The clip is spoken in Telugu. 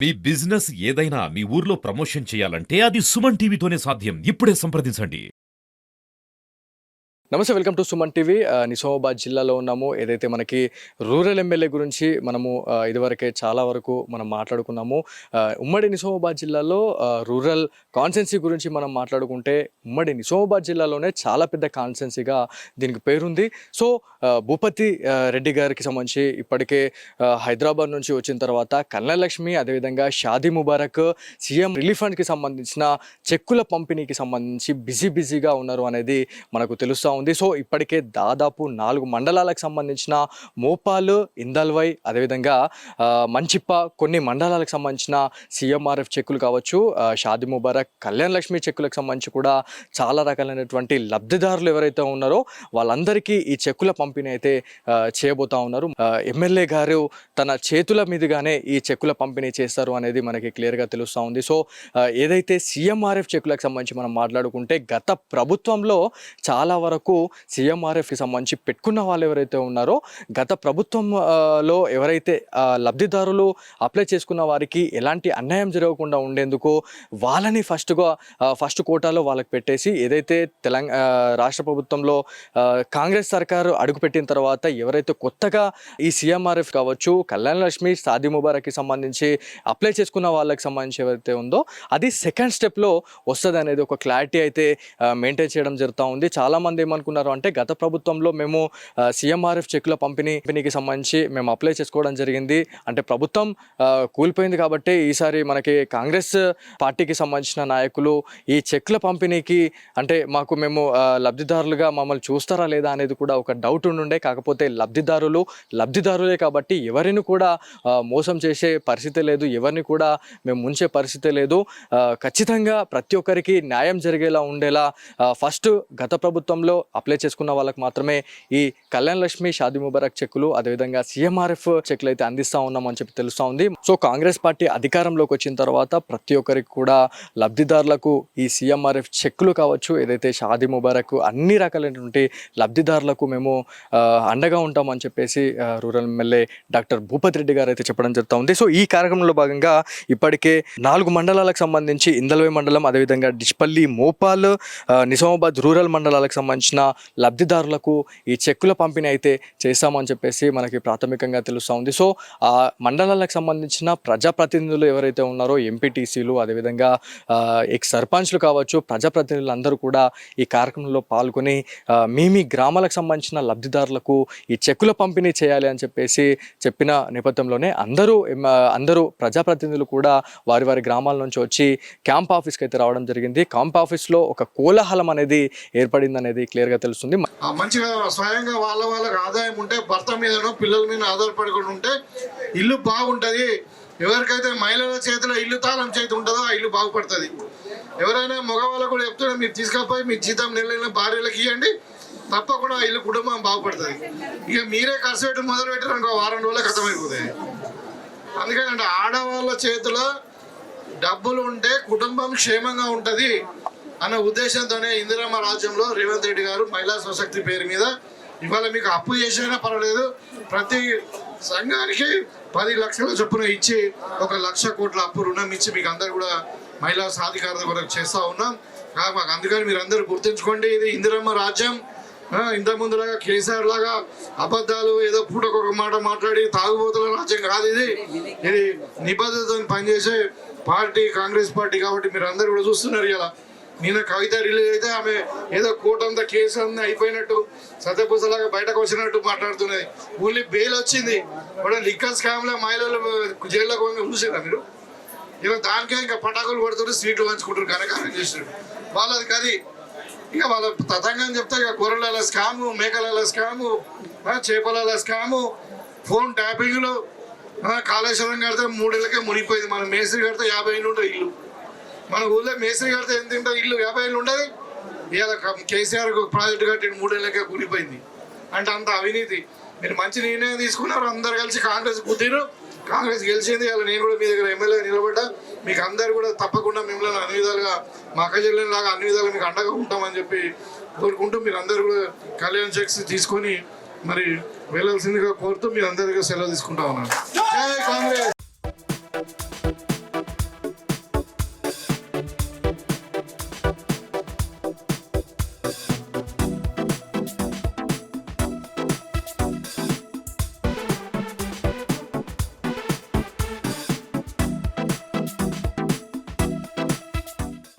మీ బిజినెస్ ఏదైనా మీ ఊర్లో ప్రమోషన్ చేయాలంటే అది సుమన్ టీవీతోనే సాధ్యం. ఇప్పుడే సంప్రదించండి. నమస్తే, welcome to Suman TV. Nizamabad జిల్లాలో ఉన్నాము. ఏదైతే మనకి రూరల్ ఎమ్మెల్యే గురించి మనము ఇదివరకే చాలా వరకు మనం మాట్లాడుకున్నాము. ఉమ్మడి నిజామాబాద్ జిల్లాలో రూరల్ కాన్స్టెన్సీ గురించి మనం మాట్లాడుకుంటే ఉమ్మడి నిజామాబాద్ జిల్లాలోనే చాలా పెద్ద కాన్స్టెన్సీగా దీనికి పేరుంది. సో భూపతి రెడ్డి గారికి సంబంధించి ఇప్పటికే హైదరాబాద్ నుంచి వచ్చిన తర్వాత కళ్యాణలక్ష్మి, అదేవిధంగా షాదీ ముబారక్, సీఎం రిలీఫ్ ఫండ్కి సంబంధించిన చెక్కుల పంపిణీకి సంబంధించి బిజీగా ఉన్నారు అనేది మనకు తెలుస్తూ ఉంది. సో ఇప్పటికే దాదాపు 4 మండలాలకు సంబంధించిన మోపాలు, ఇందల్వై, అదేవిధంగా మంచిప్ప, కొన్ని మండలాలకు సంబంధించిన సీఎంఆర్ఎఫ్ చెక్కులు కావచ్చు, షాదీ ముబారక్, కళ్యాణ్ లక్ష్మి చెక్కులకు సంబంధించి కూడా చాలా రకాలైనటువంటి లబ్ధిదారులు ఎవరైతే ఉన్నారో వాళ్ళందరికీ ఈ చెక్కుల పంపిణీ అయితే చేయబోతా ఉన్నారు. ఎమ్మెల్యే గారు తన చేతుల మీదుగానే ఈ చెక్కుల పంపిణీ చేస్తారు అనేది మనకి క్లియర్గా తెలుస్తూ ఉంది. సో ఏదైతే సీఎంఆర్ఎఫ్ చెక్కులకు సంబంధించి మనం మాట్లాడుకుంటే గత ప్రభుత్వంలో చాలా వరకు సీఎంఆర్ఎఫ్కి సంబంధించి పెట్టుకున్న వాళ్ళు ఎవరైతే ఉన్నారో గత ప్రభుత్వంలో ఎవరైతే లబ్ధిదారులు అప్లై చేసుకున్న వారికి ఎలాంటి అన్యాయం జరగకుండా ఉండేందుకు వాళ్ళని ఫస్ట్ కోటాలో వాళ్ళకి పెట్టేసి, ఏదైతే రాష్ట్ర ప్రభుత్వంలో కాంగ్రెస్ సర్కారు అడుగుపెట్టిన తర్వాత ఎవరైతే కొత్తగా ఈ సీఎంఆర్ఎఫ్ కావచ్చు, కళ్యాణ్ లక్ష్మి, షాదీ ముబారక్కి సంబంధించి అప్లై చేసుకున్న వాళ్ళకి సంబంధించి ఎవరైతే ఉందో అది సెకండ్ స్టెప్లో వస్తుంది అనేది ఒక క్లారిటీ అయితే మెయింటైన్ చేయడం జరుగుతూ ఉంది. చాలామంది ఏమనుకున్నారు అంటే గత ప్రభుత్వంలో మేము సీఎంఆర్ఎఫ్ చెక్కుల పంపిణీకి సంబంధించి మేము అప్లై చేసుకోవడం జరిగింది, అంటే ప్రభుత్వం కూలిపోయింది కాబట్టి ఈసారి మనకి కాంగ్రెస్ పార్టీకి సంబంధించిన నాయకులు ఈ చెక్కుల పంపిణీకి అంటే మేము లబ్ధిదారులుగా మమ్మల్ని చూస్తారా లేదా అనేది కూడా ఒక డౌట్ ఉండే. కాకపోతే లబ్ధిదారులే కాబట్టి ఎవరిని కూడా మోసం చేసే పరిస్థితి లేదు, ఎవరిని కూడా మేము ముంచే పరిస్థితి లేదు. ఖచ్చితంగా ప్రతి ఒక్కరికి న్యాయం జరిగేలా ఉండేలా ఫస్ట్ గత ప్రభుత్వంలో అప్లై చేసుకున్న వాళ్ళకి మాత్రమే ఈ కళ్యాణ్ లక్ష్మి, షాదీ ముబారక్ చెక్కులు, అదేవిధంగా సీఎంఆర్ఎఫ్ చెక్కులు అయితే అందిస్తూ ఉన్నామని చెప్పి తెలుస్తూ ఉంది. సో కాంగ్రెస్ పార్టీ అధికారంలోకి వచ్చిన తర్వాత ప్రతి ఒక్కరికి కూడా లబ్ధిదారులకు ఈ సీఎంఆర్ఎఫ్ చెక్కులు కావచ్చు, ఏదైతే షాదీ ముబారక్, అన్ని రకాలైనటువంటి లబ్ధిదారులకు మేము అండగా ఉంటామని చెప్పేసి rural MLA doctor Bhupathi Reddy గారు అయితే చెప్పడం జరుగుతూ ఉంది. సో ఈ కార్యక్రమంలో భాగంగా ఇప్పటికే 4 మండలాలకు సంబంధించి ఇందల్వై మండలం, అదేవిధంగా డిష్పల్లి, మోపాల్, నిజామాబాద్ రూరల్ మండలాలకు సంబంధించిన లబ్ధిదారులకు ఈ చెక్కుల పంపిణీ అయితే చేస్తామని చెప్పేసి మనకి ప్రాథమికంగా తెలుస్తూ ఉంది. సో ఆ మండలాలకు సంబంధించిన ప్రజాప్రతినిధులు ఎవరైతే ఉన్నారో ఎంపీటీసీలు, అదేవిధంగా ఎక్స్ సర్పంచ్లు కావచ్చు, ప్రజాప్రతినిధులు అందరూ కూడా ఈ కార్యక్రమంలో పాల్గొని మీ గ్రామాలకు సంబంధించిన లబ్ధిదారులకు ఈ చెక్కుల పంపిణీ చేయాలి అని చెప్పేసి చెప్పిన నేపథ్యంలోనే అందరూ ప్రజాప్రతినిధులు కూడా వారి గ్రామాల నుంచి వచ్చి క్యాంప్ ఆఫీస్కి అయితే రావడం జరిగింది. క్యాంప్ ఆఫీస్లో ఒక కోలాహలం అనేది ఏర్పడింది అనేది క్లియర్గా తెలుస్తుంది. మంచిగా స్వయంగా వాళ్ళకి ఆదాయం ఉంటే, భర్త మీదనో పిల్లల మీద ఆధారపడకుండా ఉంటే ఇల్లు బాగుంటుంది. ఎవరికైతే మహిళల చేతిలో ఇల్లు తాళం చేతి ఉంటుందో ఆ ఇల్లు బాగుపడుతుంది. ఎవరైనా మగవాళ్ళకు కూడా చెప్తున్నా, మీరు తీసుకపోయి మీ జీతం నెల భార్యలకు ఇవ్వండి, తప్పకుండా ఇల్లు కుటుంబం బాగుపడుతుంది. ఇక మీరే ఖర్చు పెట్టి మొదలు పెట్టారు ఇంకో వారం రోజులు ఖతమైపోతుంది. అందుకని ఆడవాళ్ళ చేతిలో డబ్బులు ఉంటే కుటుంబం క్షేమంగా ఉంటుంది అన్న ఉద్దేశంతోనే ఇందిరమ్మ రాజ్యంలో రేవంత్ రెడ్డి గారు మహిళా స్వశక్తి పేరు మీద ఇవాళ మీకు అప్పు చేసినా పర్వాలేదు, ప్రతి సంఘానికి 10 లక్షల చొప్పున ఇచ్చి 1 లక్ష కోట్ల అప్పు రుణం ఇచ్చి మీకు అందరు కూడా మహిళా సాధికారత కొరకు చేస్తూ ఉన్నాం. మాకు అందుకని మీరు అందరూ గుర్తుంచుకోండి, ఇది ఇందిరమ్మ రాజ్యం. ఇంతకుముందులాగా కేసీఆర్ లాగా అబద్ధాలు ఏదో పూటకొక మాట మాట్లాడి తాగుబోతుల రాజ్యం కాదు ఇది. ఇది నిబద్ధతతో పనిచేసే పార్టీ కాంగ్రెస్ పార్టీ కాబట్టి మీరు అందరూ కూడా చూస్తున్నారు. ఇలా నిన్న కవిత రిలీజ్ అయితే ఆమె ఏదో కోర్టు అంతా కేసు అంతా అయిపోయినట్టు సత్యపూసలాగా బయటకు వచ్చినట్టు మాట్లాడుతున్నది. ఓన్లీ బెయిల్ వచ్చింది, కూడా లిక్కర్ స్కామ్లో మహిళలు జైల్లోకి చూసారా మీరు? ఇలా దానికే ఇంకా పటాకులు కొడుతుంటే స్వీట్లు పంచుకుంటారు, ఘనకారం చేసినట్టు వాళ్ళది కది. ఇక వాళ్ళ తతంగం చెప్తే ఇక గొర్రెల స్కాము, మేకల స్కాము, చేపల స్కాము, ఫోన్ ట్యాపింగ్లు, కాళేశ్వరం కడితే 3 ఏళ్ళకే మునిగిపోయింది. మన మేస్త్రి కడితే 50 ఏళ్ళు ఉంటుంది ఇల్లు. మన ఊళ్ళో మేస్త్రి కడితే ఎంత ఉంటుంది ఇల్లు? 50 ఏళ్ళు ఉండదు. ఇవాళ కేసీఆర్ ప్రాజెక్టు కట్టి 3 ఏళ్ళకే కూలిపోయింది. అంటే అంత అవినీతి. మీరు మంచి నిర్ణయం తీసుకున్నారు, అందరు కలిసి కాంగ్రెస్ కుదిరు, కాంగ్రెస్ గెలిచింది. ఇలా నేను కూడా మీ దగ్గర ఎమ్మెల్యే నిలబడ్డా. మీకు అందరు కూడా తప్పకుండా మిమ్మల్ని అన్ని విధాలుగా మా అక్క చెల్లెలాగా అన్ని విధాలుగా మీకు అండగా ఉంటామని చెప్పి కోరుకుంటూ మీరు అందరు కూడా కళ్యాణ్ చెక్స్ తీసుకొని మరి వెళ్ళాల్సిందిగా కోరుతూ మీరు అందరికీ సెలవు తీసుకుంటా ఉన్నాను. జై కాంగ్రెస్.